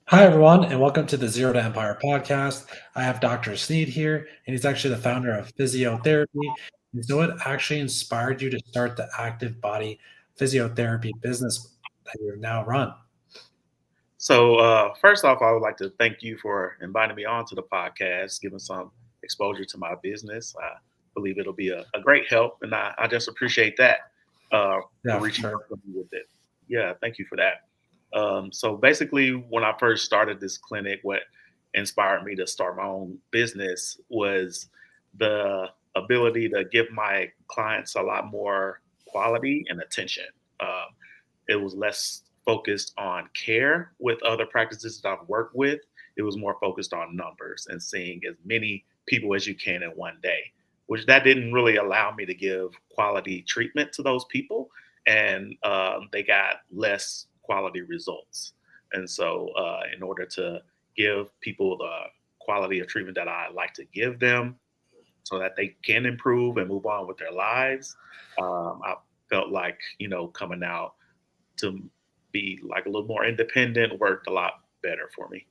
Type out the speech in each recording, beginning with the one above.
Hi, everyone, and welcome to the Zero to Empire podcast. I have Dr. Sneed here, and he's actually the founder of Physiotherapy. And so, what actually inspired you to start the active body physiotherapy business that you now run? First off, I would like to thank you for inviting me on to the podcast, giving some exposure to my business. I believe it'll be a great help, and I just appreciate that uh, Yeah, for for reaching sure. out to me with it. Yeah, thank you for that. So basically, when I first started this clinic, what inspired me to start my own business was the ability to give my clients a lot more quality and attention. Um, it was less focused on care with other practices that I've worked with. It was more focused on numbers and seeing as many people as you can in one day, which that didn't really allow me to give quality treatment to those people, and they got less quality results. And so, in order to give people the quality of treatment that I like to give them, so that they can improve and move on with their lives, I felt like coming out to be like a little more independent worked a lot better for me.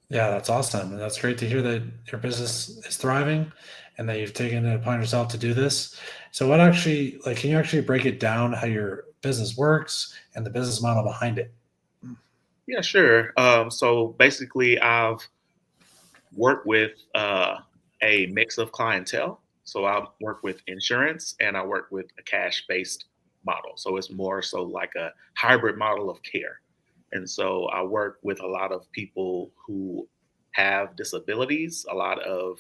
Yeah, that's awesome. And that's great to hear that your business is thriving and that you've taken it upon yourself to do this. So, what actually, like, can you actually break it down how your business works and the business model behind it? Yeah, sure. So basically, I've worked with a mix of clientele. So I work with insurance and I work with a cash based model. So it's more so like a hybrid model of care. And so I work with a lot of people who have disabilities, a lot of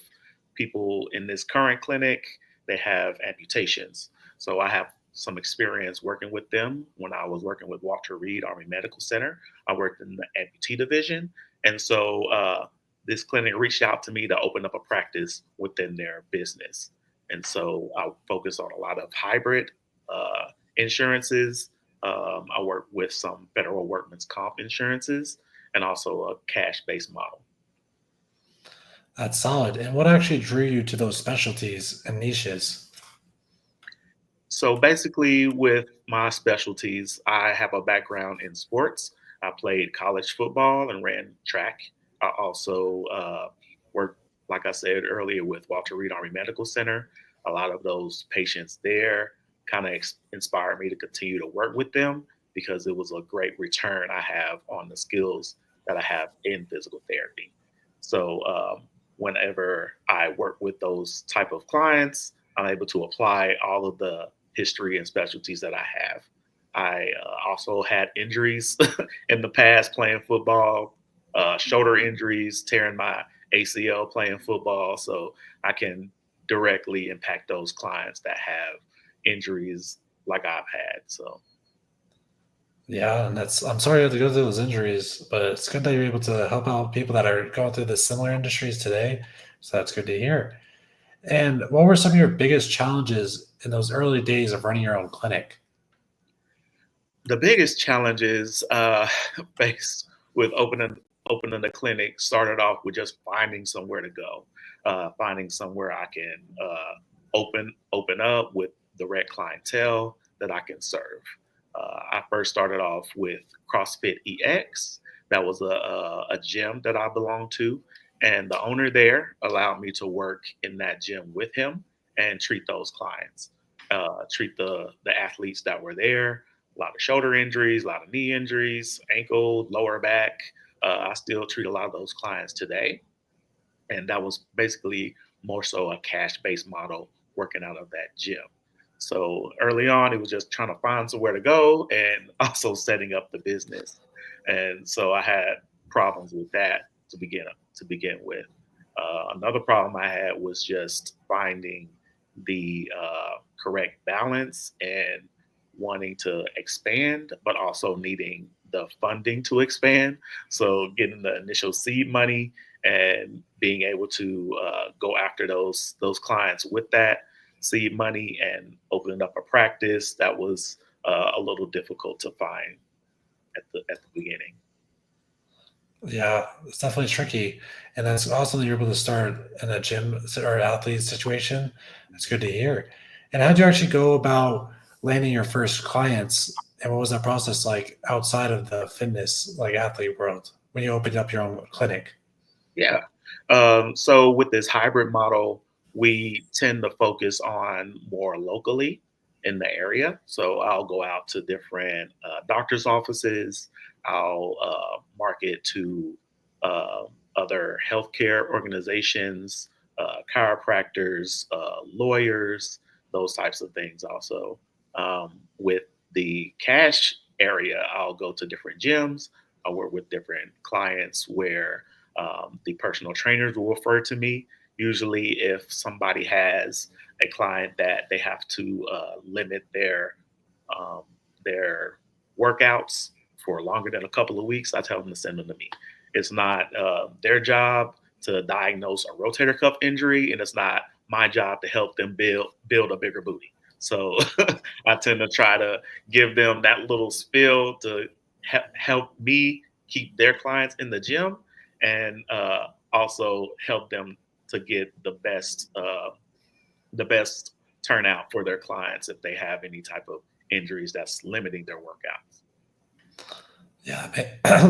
people in this current clinic, they have amputations. So I have some experience working with them when I was working with Walter Reed Army Medical Center. I worked in the amputee division. And so this clinic reached out to me to open up a practice within their business. And so I focus on a lot of hybrid insurances. I work with some federal workman's comp insurances and also a cash based model. That's solid. And what actually drew you to those specialties and niches? So basically, with my specialties, I have a background in sports. I played college football and ran track. I also worked, like I said earlier, with Walter Reed Army Medical Center. A lot of those patients there kind of inspired me to continue to work with them because it was a great return I have on the skills that I have in physical therapy. So whenever I work with those type of clients, I'm able to apply all of the history and specialties that I have. I also had injuries in the past playing football, shoulder injuries, tearing my ACL playing football. So I can directly impact those clients that have injuries like I've had. So, Yeah, and I'm sorry you had to go through those injuries, but it's good that you're able to help out people that are going through the similar industries today. So that's good to hear. And what were some of your biggest challenges in those early days of running your own clinic? the biggest challenges faced with opening the clinic started off with just finding somewhere to go, finding somewhere I can open up with direct clientele that I can serve. I first started off with CrossFit EX. That was a gym that I belonged to, and the owner there allowed me to work in that gym with him and treat those clients, treat the athletes that were there. A lot of shoulder injuries, a lot of knee injuries, ankle, lower back. I still treat a lot of those clients today. And that was basically more so a cash based model working out of that gym. So early on, it was just trying to find somewhere to go and also setting up the business. And so I had problems with that to begin with. Another problem I had was just finding the correct balance and wanting to expand, but also needing the funding to expand. So getting the initial seed money and being able to go after those clients with that seed money and opening up a practice that was a little difficult to find at the beginning. Yeah, it's definitely tricky. And that's awesome that you're able to start in a gym or athlete situation. That's good to hear. And how do you actually go about landing your first clients And what was that process like outside of the fitness, like athlete world, when you opened up your own clinic? Yeah. So with this hybrid model, we tend to focus on more locally in the area. So I'll go out to different doctors' offices. I'll market to uh, other healthcare organizations, chiropractors, lawyers, those types of things. Also, with the cash area, I'll go to different gyms. I'll work with different clients where the personal trainers will refer to me. Usually, if somebody has a client that they have to limit um, their workouts for longer than a couple of weeks, I tell them to send them to me. It's not their job to diagnose a rotator cuff injury, and it's not my job to help them build a bigger booty. So I tend to try to give them that little spiel to help me keep their clients in the gym and also help them to get the best turnout for their clients if they have any type of injuries that's limiting their workouts. Yeah,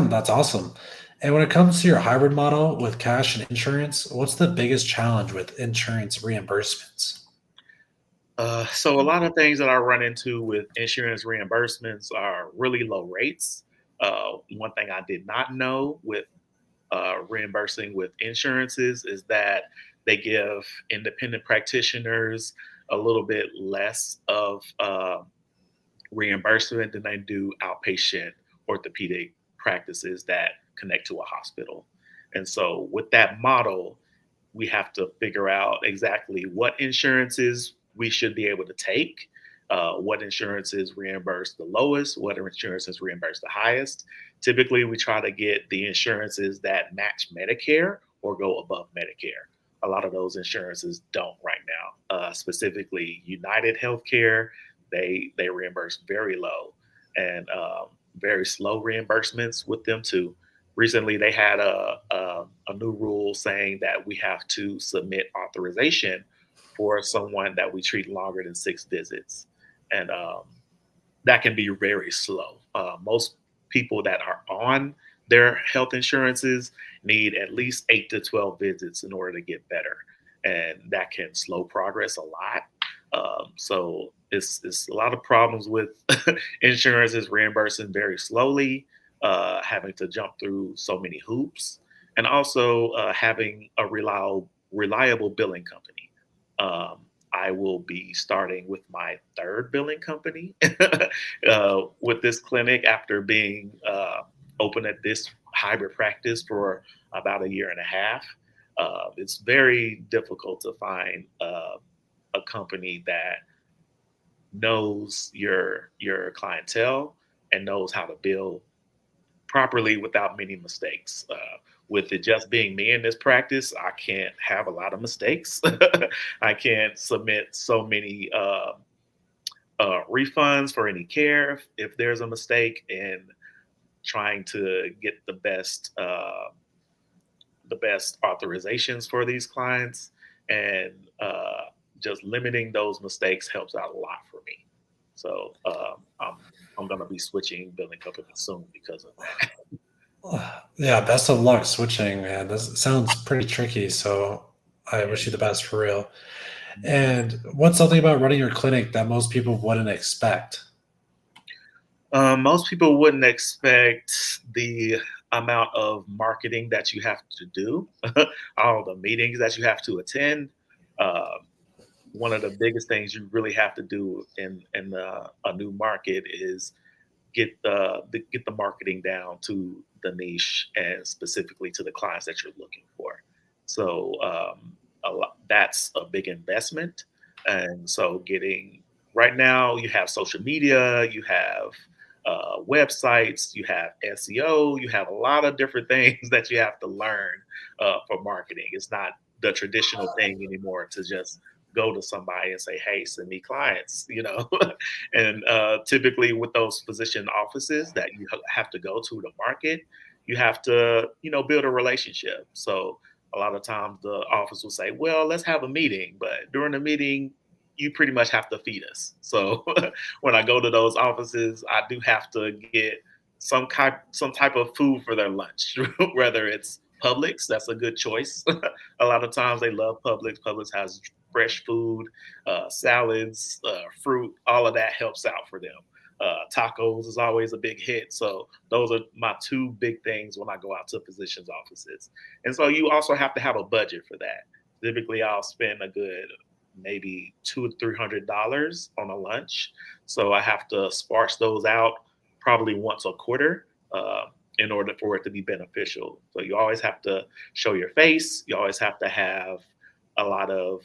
that's awesome. And when it comes to your hybrid model with cash and insurance, what's the biggest challenge with insurance reimbursements? So a lot of things that I run into with insurance reimbursements are really low rates. One thing I did not know with reimbursing with insurances is that they give independent practitioners a little bit less of reimbursement than they do outpatient orthopedic practices that connect to a hospital. And so, with that model, we have to figure out exactly what insurances we should be able to take, what insurances reimburse the lowest, what insurances reimburse the highest. Typically, we try to get the insurances that match Medicare or go above Medicare. A lot of those insurances don't right now. Specifically, United Healthcare, they reimburse very low and very slow reimbursements with them too. Recently, they had a new rule saying that we have to submit authorization for someone that we treat longer than 6 visits, and that can be very slow. Most people that are on their health insurances need at least 8 to 12 visits in order to get better, and that can slow progress a lot. So it's a lot of problems with insurance is reimbursing very slowly, having to jump through so many hoops, and also having a reliable billing company. I will be starting with my third billing company with this clinic after being open at this hybrid practice for about a year and a half. It's very difficult to find a company that knows your clientele and knows how to bill properly without many mistakes. With it just being me in this practice, I can't have a lot of mistakes. I can't submit so many refunds for any care if there's a mistake, and trying to get the best authorizations for these clients, and just limiting those mistakes helps out a lot for me. So I'm going to be switching billing companies soon because of that. Yeah, best of luck switching, man. This sounds pretty tricky, so I Yeah. wish you the best for real. And what's something about running your clinic that most people wouldn't expect? Most people wouldn't expect the amount of marketing that you have to do, all the meetings that you have to attend. Uh, One of the biggest things you really have to do in a new market is get the marketing down to the niche and specifically to the clients that you're looking for. So that's a big investment. And so getting right now, you have social media, you have websites, you have SEO, you have a lot of different things that you have to learn for marketing. It's not the traditional thing anymore to just go to somebody and say, "Hey, send me clients," And typically, with those physician offices that you have to go to market, you have to, build a relationship. So a lot of times the office will say, "Well, let's have a meeting," but during the meeting, you pretty much have to feed us. So when I go to those offices, I do have to get some type of food for their lunch, whether it's Publix, that's a good choice. A lot of times they love Publix. Publix has fresh food, salads, fruit, all of that helps out for them. Tacos is always a big hit. So those are my two big things when I go out to physicians' offices. And so you also have to have a budget for that. Typically, I'll spend a good maybe $200 to $300 on a lunch. So I have to sparse those out probably once a quarter in order for it to be beneficial. So you always have to show your face. You always have to have a lot of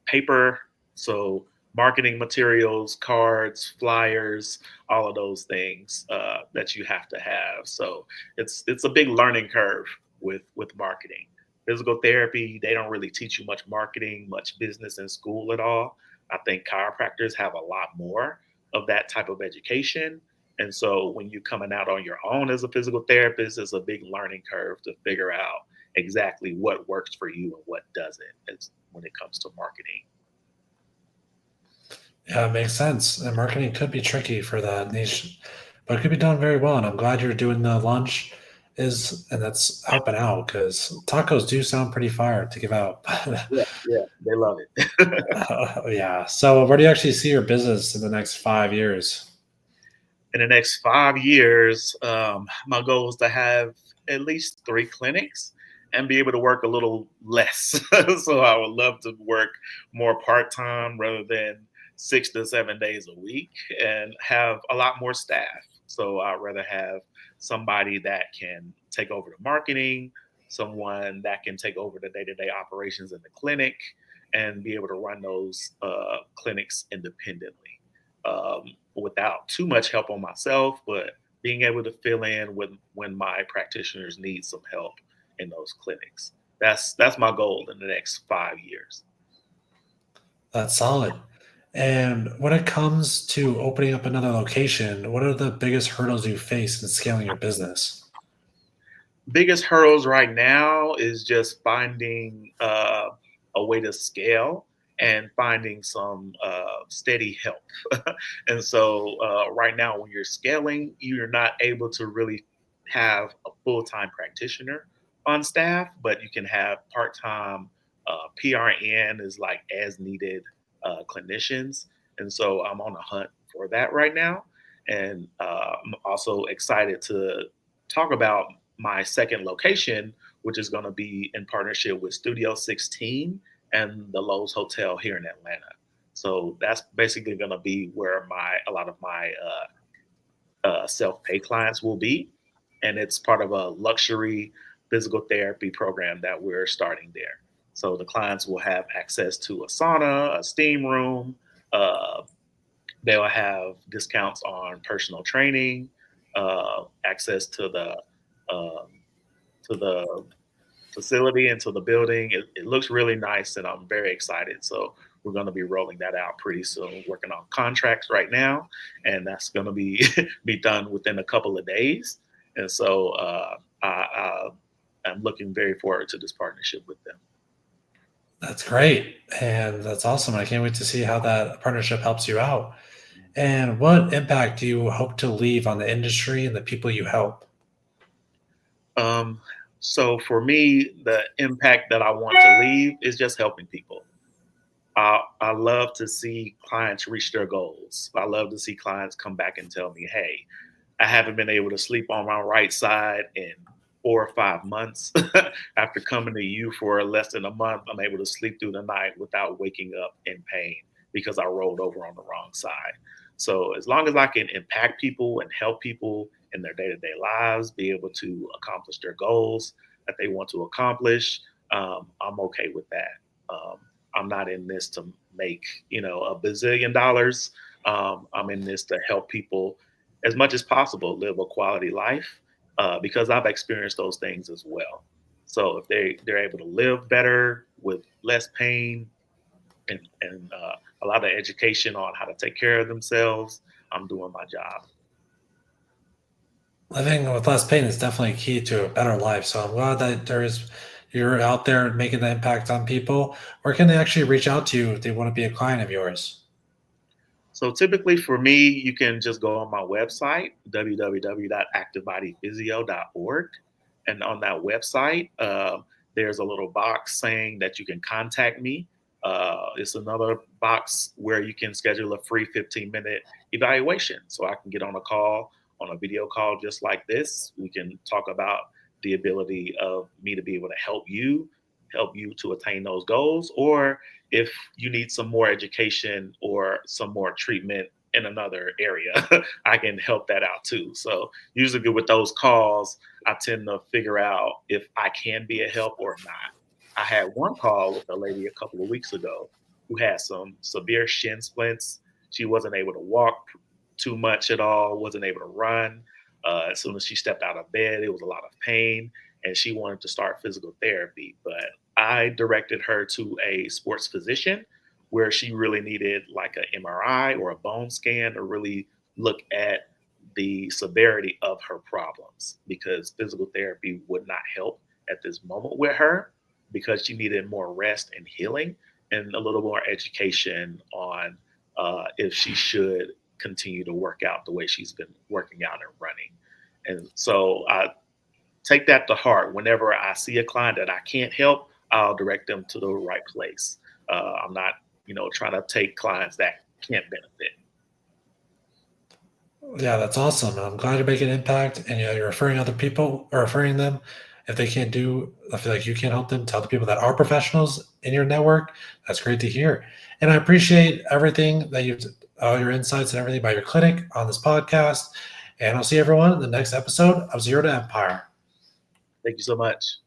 paper. So marketing materials, cards, flyers, all of those things that you have to have. So it's a big learning curve with marketing. Physical therapy, they don't really teach you much marketing, much business in school at all. I think chiropractors have a lot more of that type of education. And so when you're coming out on your own as a physical therapist, it's a big learning curve to figure out exactly what works for you and what doesn't when it comes to marketing. Yeah, it makes sense. And marketing could be tricky for that niche, but it could be done very well. And I'm glad you're doing the lunch and that's helping out because tacos do sound pretty fire to give out. Yeah, yeah, they love it. Yeah. So where do you actually see your business in the next 5 years? In the next 5 years, my goal is to have at least 3 clinics and be able to work a little less. So I would love to work more part time rather than 6 to 7 days a week and have a lot more staff. So I'd rather have somebody that can take over the marketing, someone that can take over the day to day operations in the clinic, and be able to run those clinics independently without too much help on myself, but being able to fill in when my practitioners need some help in those clinics. That's my goal in the next 5 years. That's solid. And when it comes to opening up another location, what are the biggest hurdles you face in scaling your business? Biggest hurdles right now is just finding a way to scale and finding some steady help. And so right now, when you're scaling, you're not able to really have a full-time practitioner on staff, but you can have part-time PRN is like as needed clinicians. And so I'm on a hunt for that right now. And I'm also excited to talk about my second location, which is going to be in partnership with Studio 16 and the Lowe's Hotel here in Atlanta. So that's basically going to be where a lot of my self pay clients will be, and it's part of a luxury physical therapy program that we're starting there. So the clients will have access to a sauna, a steam room. Uh, they'll have discounts on personal training, access um, to the facility and to the building. It looks really nice, and I'm very excited. So we're going to be rolling that out pretty soon. Working on contracts right now, and that's going to be be done within a couple of days. And so I'm looking very forward to this partnership with them. That's great. And that's awesome. I can't wait to see how that partnership helps you out. And what impact do you hope to leave on the industry and the people you help? Um, so for me, the impact that I want to leave is just helping people. I love to see clients reach their goals. I love to see clients come back and tell me, "Hey, I haven't been able to sleep on my right side in 4 or 5 months. After coming to you for less than a month, I'm able to sleep through the night without waking up in pain because I rolled over on the wrong side." So as long as I can impact people and help people in their day-to-day lives, be able to accomplish their goals that they want to accomplish, I'm okay with that. Um, I'm not in this to make a bazillion dollars. I'm in this to help people as much as possible live a quality life because I've experienced those things as well. So if they're able to live better with less pain and a lot of education on how to take care of themselves, I'm doing my job. Living with less pain is definitely key to a better life. So I'm glad that there is, you're out there making the impact on people, where can they actually reach out to you if they want to be a client of yours? So typically for me, you can just go on my website, www.activebodyphysio.org. And on that website, there's a little box saying that you can contact me. It's another box where you can schedule a free 15-minute evaluation. So I can get on a call, on a video call just like this. We can talk about the ability of me to be able to help you to attain those goals, or if you need some more education or some more treatment in another area, I can help that out too. So usually with those calls, I tend to figure out if I can be a help or not. I had one call with a lady a couple of weeks ago who had some severe shin splints. She wasn't able to walk too much at all, wasn't able to run. As soon as she stepped out of bed, it was a lot of pain, and she wanted to start physical therapy. But I directed her to a sports physician where she really needed like an MRI or a bone scan to really look at the severity of her problems, because physical therapy would not help at this moment with her, because she needed more rest and healing and a little more education on if she should continue to work out the way she's been working out and running. And so I take that to heart. Whenever I see a client that I can't help, I'll direct them to the right place. I'm not, trying to take clients that can't benefit. Yeah, that's awesome. I'm glad you're making an impact, and you're referring other people or referring them if they can't do. I feel like you can't help them. Tell the people that are professionals in your network. That's great to hear, and I appreciate everything that you've, all your insights and everything about your clinic on this podcast. And I'll see everyone in the next episode of Zero to Empire. Thank you so much.